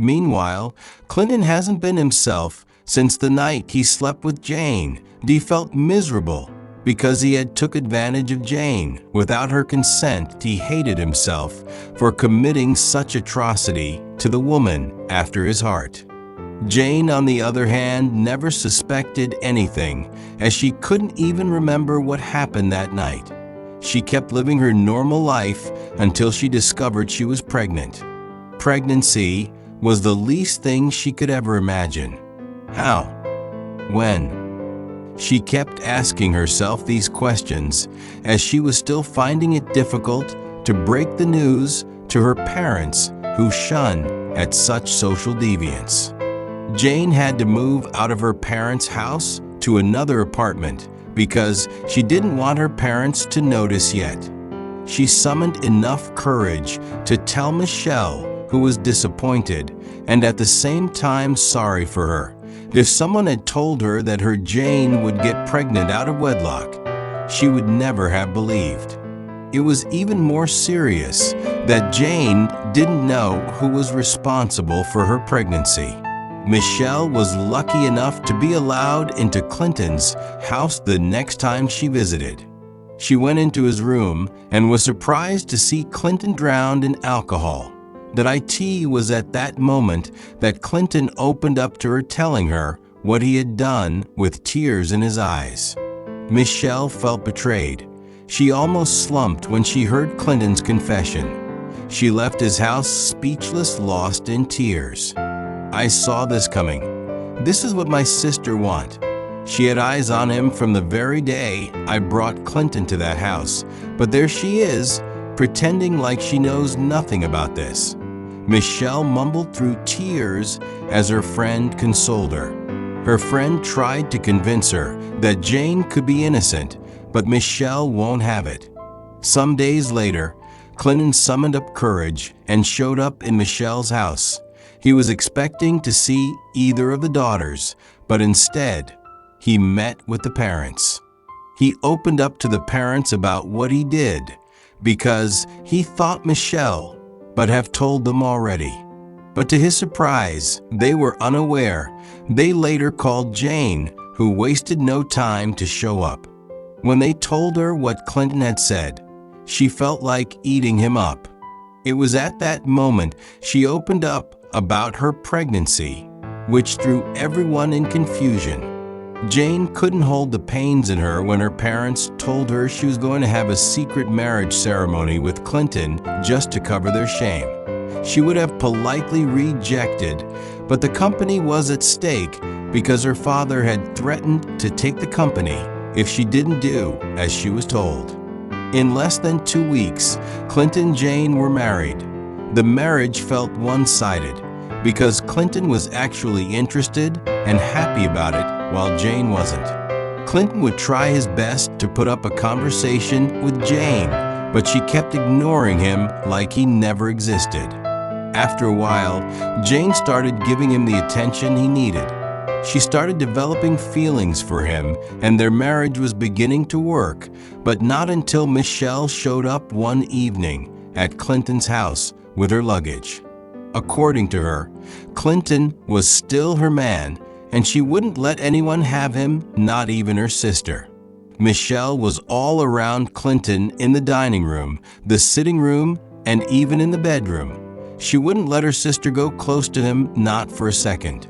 Meanwhile, Clinton hasn't been himself since the night he slept with Jane. He felt miserable because he had took advantage of Jane. Without her consent, he hated himself for committing such atrocity to the woman after his heart. Jane, on the other hand, never suspected anything, as she couldn't even remember what happened that night. She kept living her normal life until she discovered she was pregnant. Pregnancy was the least thing she could ever imagine. How? When? She kept asking herself these questions as she was still finding it difficult to break the news to her parents, who shun at such social deviance. Jane had to move out of her parents' house to another apartment because she didn't want her parents to notice yet. She summoned enough courage to tell Michelle, who was disappointed and at the same time sorry for her. If someone had told her that her Jane would get pregnant out of wedlock, she would never have believed. It was even more serious that Jane didn't know who was responsible for her pregnancy. Michelle was lucky enough to be allowed into Clinton's house the next time she visited. She went into his room and was surprised to see Clinton drowned in alcohol. It was at that moment that Clinton opened up to her, telling her what he had done with tears in his eyes. Michelle felt betrayed. She almost slumped when she heard Clinton's confession. She left his house speechless, lost in tears. I saw this coming. This is what my sister wants. She had eyes on him from the very day I brought Clinton to that house, but there she is, pretending like she knows nothing about this. Michelle mumbled through tears as her friend consoled her. Her friend tried to convince her that Jane could be innocent, but Michelle won't have it. Some days later, Clinton summoned up courage and showed up in Michelle's house. He was expecting to see either of the daughters, but instead, he met with the parents. He opened up to the parents about what he did because he thought Michelle but have told them already. But to his surprise, they were unaware. They later called Jane, who wasted no time to show up. When they told her what Clinton had said, she felt like eating him up. It was at that moment she opened up about her pregnancy, which threw everyone in confusion. Jane couldn't hold the pains in her when her parents told her she was going to have a secret marriage ceremony with Clinton just to cover their shame. She would have politely rejected, but the company was at stake because her father had threatened to take the company if she didn't do as she was told. In less than 2 weeks, Clinton and Jane were married. The marriage felt one-sided because Clinton was actually interested and happy about it while Jane wasn't. Clinton would try his best to put up a conversation with Jane, but she kept ignoring him like he never existed. After a while, Jane started giving him the attention he needed. She started developing feelings for him, and their marriage was beginning to work, but not until Michelle showed up one evening at Clinton's house with her luggage. According to her, Clinton was still her man, and she wouldn't let anyone have him, not even her sister. Michelle was all around Clinton in the dining room, the sitting room, and even in the bedroom. She wouldn't let her sister go close to him, not for a second.